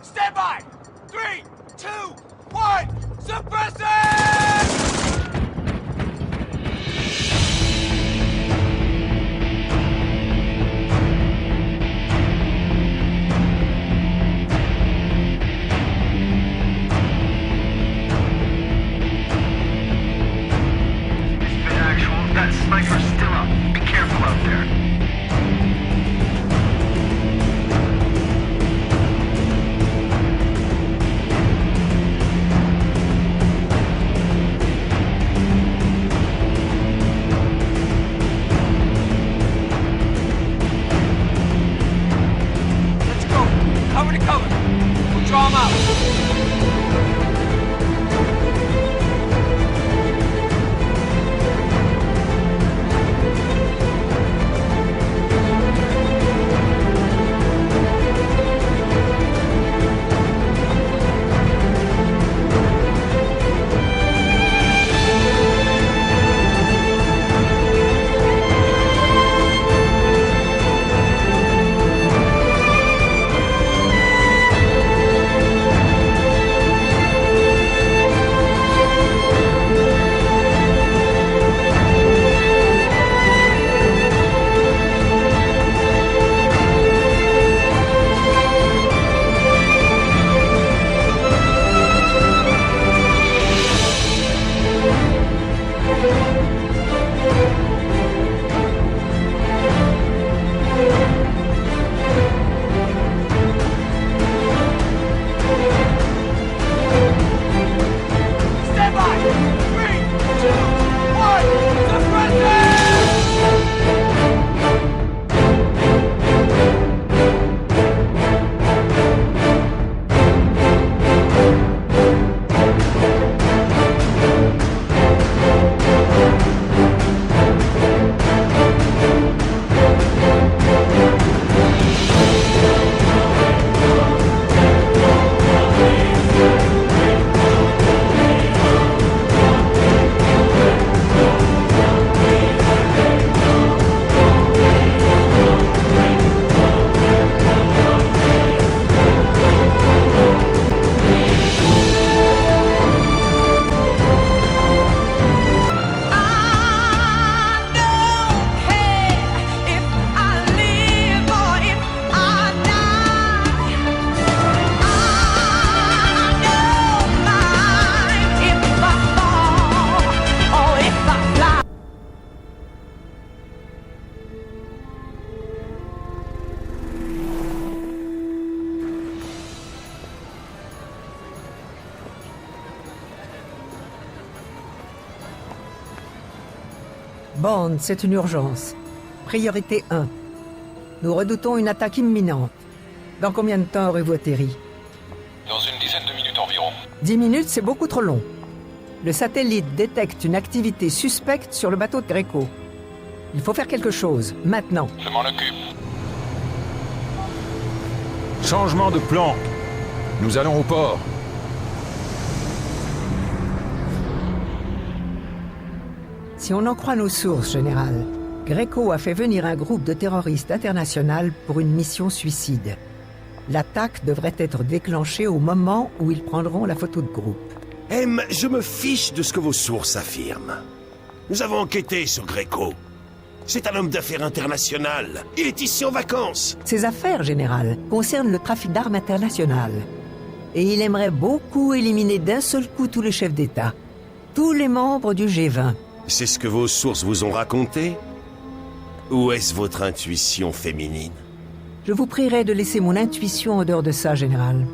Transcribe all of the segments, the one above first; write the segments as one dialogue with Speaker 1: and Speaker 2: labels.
Speaker 1: Stand by! 3, 2, 1, suppress it!
Speaker 2: That sniper's still up. Be careful out there.
Speaker 1: Let's go. Cover to cover. We'll draw them out. Stand by! 3, 2, 1, suppress it!
Speaker 3: Bond, c'est une urgence. Priorité 1. Nous redoutons une attaque imminente. Dans combien de temps aurez-vous atterri?
Speaker 4: Dans une dizaine de minutes environ.
Speaker 3: 10 minutes, c'est beaucoup trop long. Le satellite détecte une activité suspecte sur le bateau de Greco. Il faut faire quelque chose, maintenant.
Speaker 4: Je m'en occupe.
Speaker 5: Changement de plan. Nous allons au port.
Speaker 3: Si on en croit nos sources, Général, Greco a fait venir un groupe de terroristes international pour une mission suicide. L'attaque devrait être déclenchée au moment où ils prendront la photo de groupe.
Speaker 6: M, je me fiche de ce que vos sources affirment. Nous avons enquêté sur Greco. C'est un homme d'affaires international. Il est ici en vacances.
Speaker 3: Ces affaires, Général, concernent le trafic d'armes international. Et il aimerait beaucoup éliminer d'un seul coup tous les chefs d'État. Tous les membres du G20.
Speaker 6: C'est ce que vos sources vous ont raconté? Ou est-ce votre intuition féminine?
Speaker 3: Je vous prierai de laisser mon intuition en dehors de ça, Général.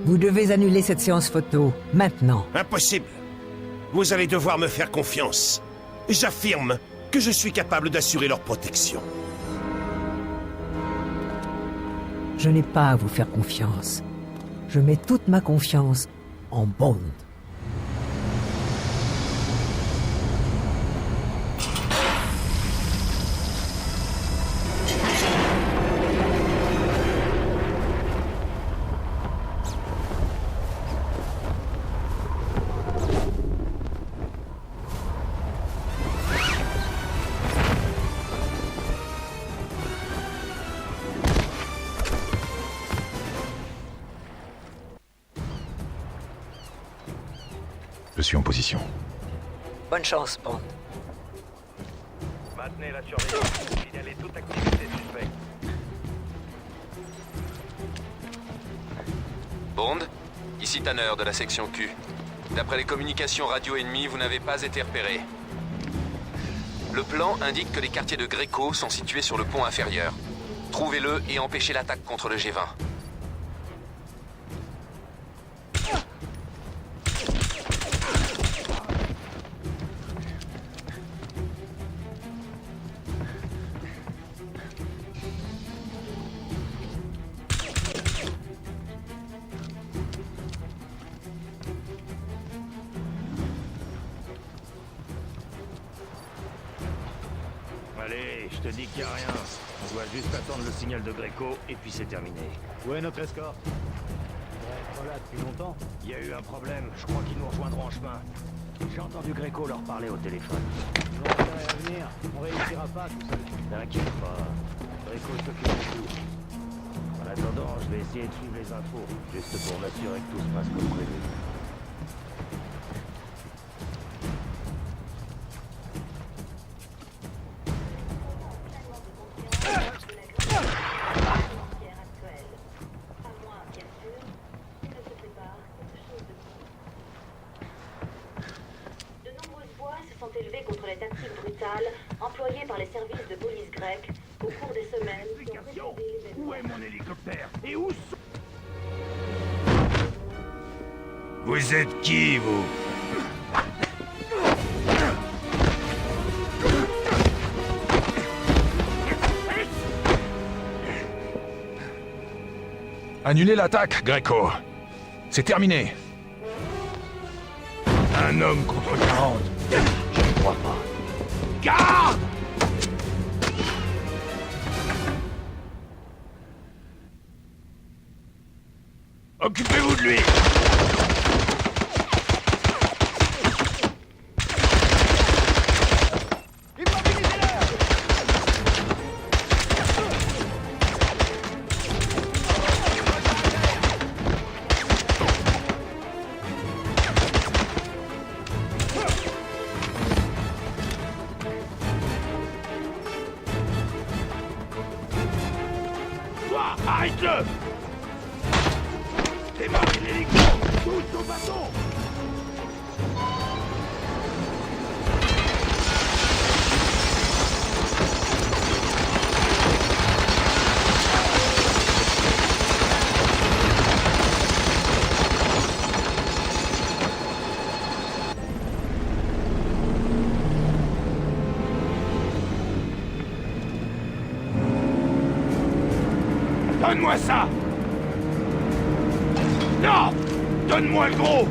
Speaker 3: Vous devez annuler cette séance photo, maintenant.
Speaker 6: Impossible. Vous allez devoir me faire confiance. J'affirme que je suis capable d'assurer leur protection.
Speaker 3: Je n'ai pas à vous faire confiance. Je mets toute ma confiance en Bond.
Speaker 5: Je suis en position.
Speaker 3: Bonne chance, Bond.
Speaker 2: Maintenez la surveillance. Signalez toute activité suspecte.
Speaker 7: Bond, ici Tanner de la section Q. D'après les communications radio ennemies, vous n'avez pas été repéré. Le plan indique que les quartiers de Greco sont situés sur le pont inférieur. Trouvez-le et empêchez l'attaque contre le G20.
Speaker 2: Allez, je te dis qu'il n'y a rien. On doit juste attendre le signal de Greco et puis c'est terminé.
Speaker 8: Où est notre escorte? On va être là depuis longtemps.
Speaker 2: Il y a eu un problème, je crois qu'ils nous rejoindront en chemin. J'ai entendu Greco leur parler au téléphone.
Speaker 8: Ils ont intérêt à venir. On réussira pas tout seul.
Speaker 2: T'inquiète pas, Greco s'occupe de tout. En attendant, je vais essayer de suivre les infos, juste pour m'assurer que tout se passe comme prévu.
Speaker 9: Élevés contre les tactiques brutales employées par les services de police grecs au cours des semaines qui ont précédé l'événement.
Speaker 2: Où est mon hélicoptère? Et où sont... Vous êtes qui, vous?
Speaker 5: Annulez l'attaque, Greco. C'est terminé.
Speaker 2: Un homme contre 40. Je ne crois pas. Garde! Occupez-vous de lui! Arrête-le! Démarrez l'hélico! Tous au bâton! Donne-moi ça! Non! Donne-moi le gros!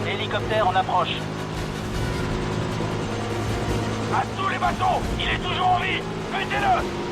Speaker 1: Hélicoptère en approche.
Speaker 2: À tous les bateaux! Il est toujours en vie! Butez-le!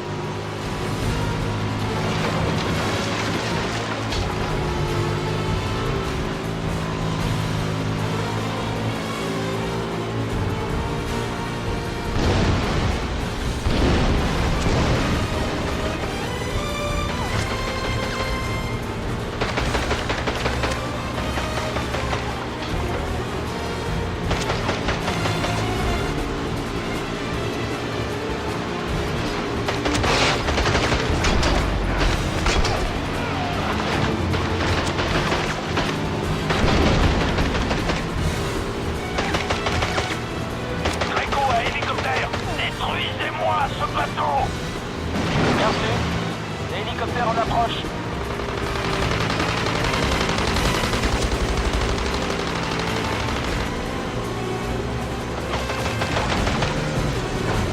Speaker 1: Hélicoptère en approche.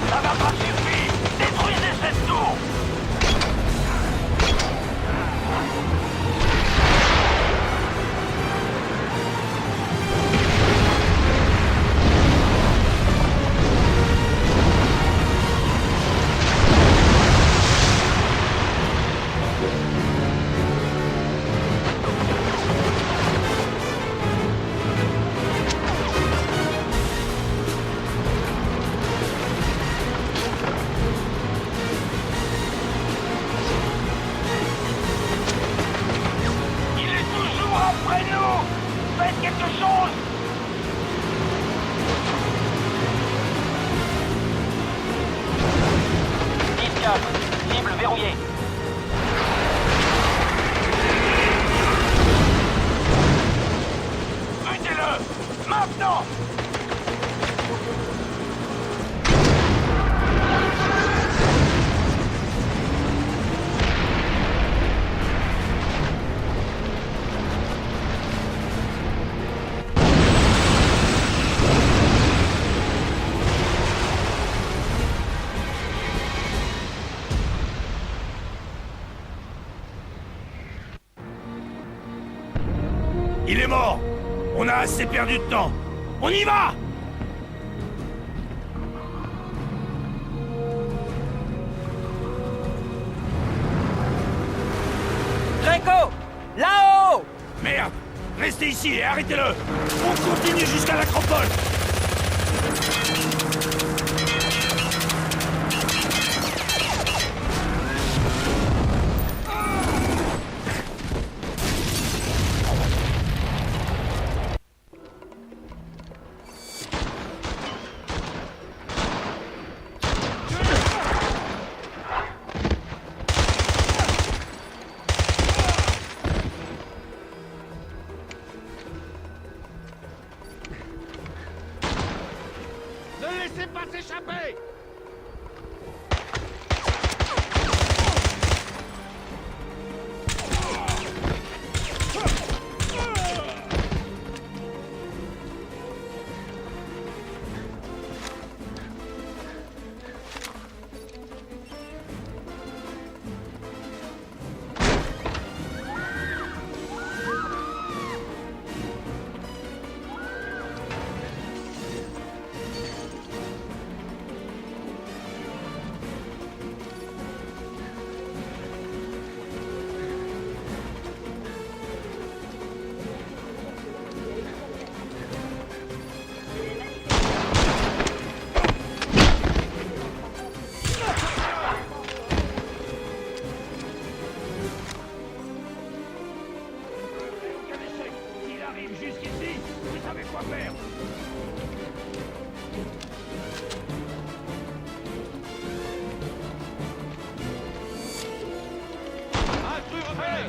Speaker 2: Ça n'a pas suffi! Détruisez cette tour!
Speaker 1: immédiate. Cible verrouillée. Butez-le! Maintenant!
Speaker 6: Il est mort! On a assez perdu de temps! On y va!
Speaker 1: Greco! Là-haut!
Speaker 6: Merde! Restez ici et arrêtez-le! On continue jusqu'à l'acropole!
Speaker 1: Ne laissez pas s'échapper!
Speaker 6: S'il arrive jusqu'ici, vous savez quoi faire!
Speaker 1: Intrus repéré!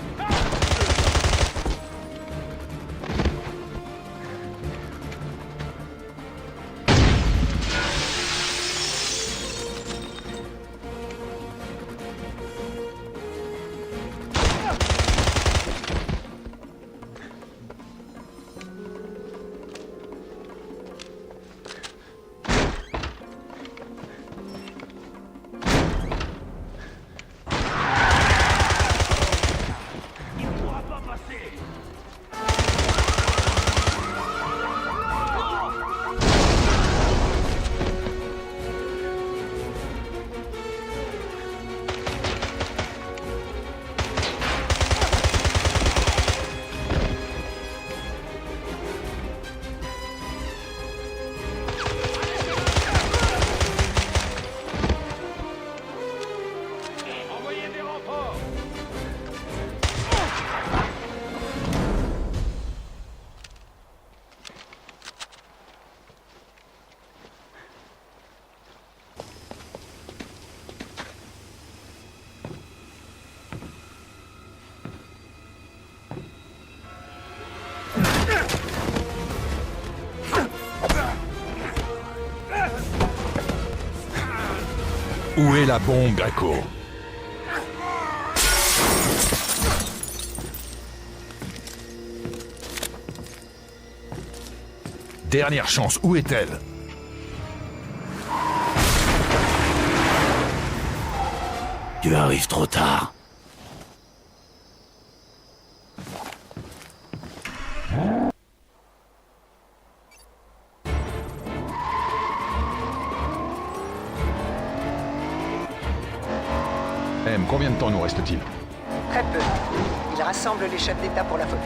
Speaker 6: Il ne pourra pas passer!
Speaker 1: Envoyez des renforts!
Speaker 5: Où est la bombe, Greco? Dernière chance, où est-elle?
Speaker 6: Tu arrives trop tard.
Speaker 5: M, combien de temps nous reste-t-il?
Speaker 3: Très peu. Il rassemble les chefs d'État pour la photo.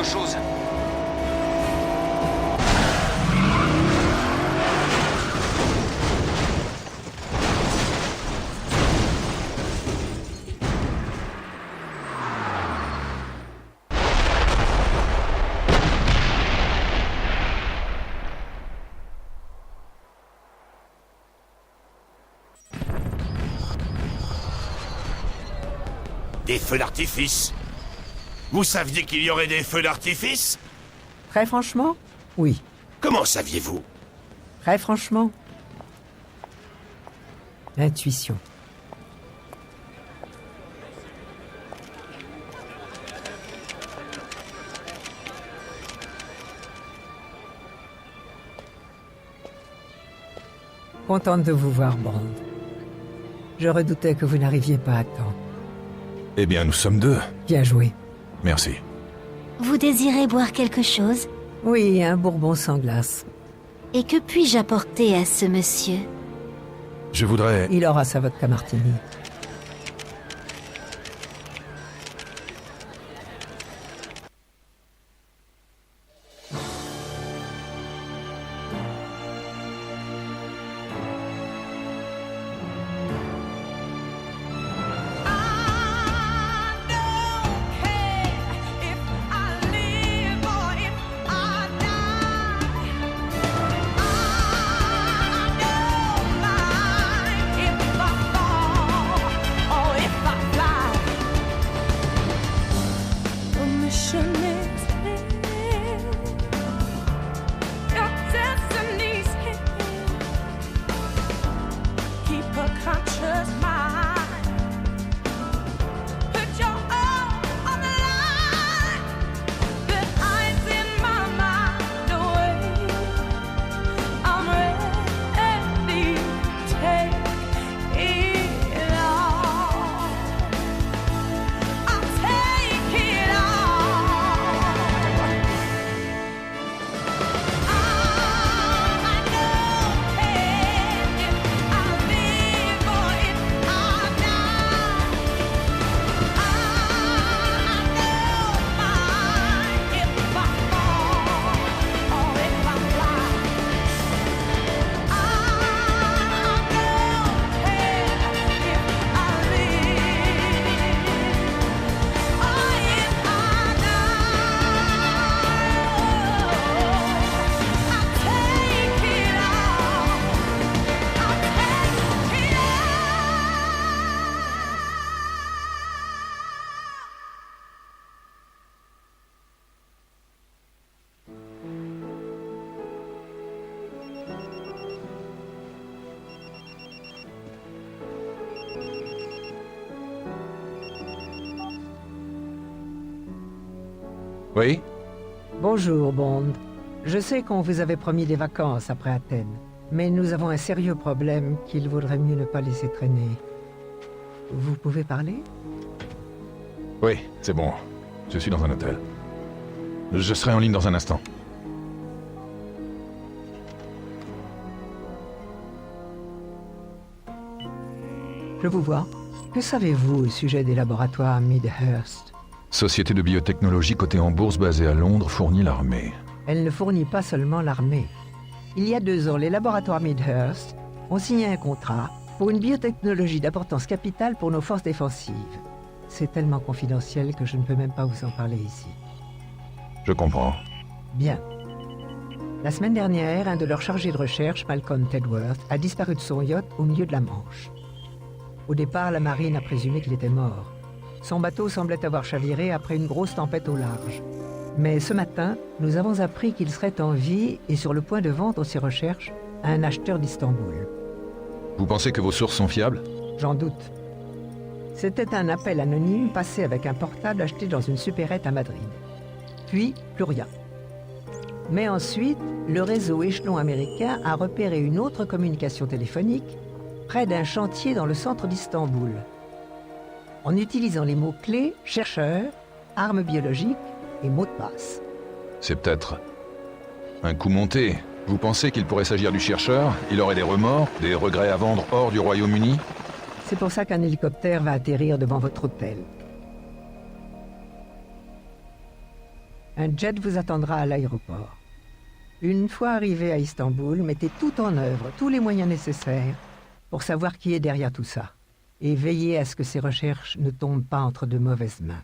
Speaker 7: chose.
Speaker 6: Des feux d'artifice. Vous saviez qu'il y aurait des feux d'artifice?
Speaker 3: Très franchement, oui.
Speaker 6: Comment saviez-vous?
Speaker 3: Très franchement. Intuition. Contente de vous voir, Brand. Je redoutais que vous n'arriviez pas à temps.
Speaker 5: Eh bien, nous sommes deux.
Speaker 3: Bien joué.
Speaker 5: Merci.
Speaker 10: Vous désirez boire quelque chose?
Speaker 3: Oui, un bourbon sans glace.
Speaker 10: Et que puis-je apporter à ce monsieur?
Speaker 5: Je voudrais...
Speaker 3: Il aura sa vodka martini.
Speaker 5: Oui?
Speaker 3: Bonjour, Bond. Je sais qu'on vous avait promis des vacances après Athènes, mais nous avons un sérieux problème qu'il vaudrait mieux ne pas laisser traîner. Vous pouvez parler?
Speaker 5: Oui, c'est bon. Je suis dans un hôtel. Je serai en ligne dans un instant.
Speaker 3: Je vous vois. Que savez-vous au sujet des laboratoires Midhurst?
Speaker 5: Société de biotechnologie cotée en bourse basée à Londres fournit l'armée.
Speaker 3: Elle ne fournit pas seulement l'armée. Il y a 2 ans, les laboratoires Midhurst ont signé un contrat pour une biotechnologie d'importance capitale pour nos forces défensives. C'est tellement confidentiel que je ne peux même pas vous en parler ici.
Speaker 5: Je comprends.
Speaker 3: Bien. La semaine dernière, un de leurs chargés de recherche, Malcolm Tedworth, a disparu de son yacht au milieu de la Manche. Au départ, la marine a présumé qu'il était mort. Son bateau semblait avoir chaviré après une grosse tempête au large. Mais ce matin, nous avons appris qu'il serait en vie et sur le point de vendre ses recherches à un acheteur d'Istanbul.
Speaker 5: Vous pensez que vos sources sont fiables?
Speaker 3: J'en doute. C'était un appel anonyme passé avec un portable acheté dans une supérette à Madrid. Puis, plus rien. Mais ensuite, le réseau échelon américain a repéré une autre communication téléphonique près d'un chantier dans le centre d'Istanbul. En utilisant les mots-clés « chercheur »,« armes biologiques » et « mots de passe ».
Speaker 5: C'est peut-être un coup monté. Vous pensez qu'il pourrait s'agir du chercheur? Il aurait des remords, des regrets à vendre hors du Royaume-Uni?
Speaker 3: C'est pour ça qu'un hélicoptère va atterrir devant votre hôtel. Un jet vous attendra à l'aéroport. Une fois arrivé à Istanbul, mettez tout en œuvre, tous les moyens nécessaires, pour savoir qui est derrière tout ça. Et veillez à ce que ces recherches ne tombent pas entre de mauvaises mains.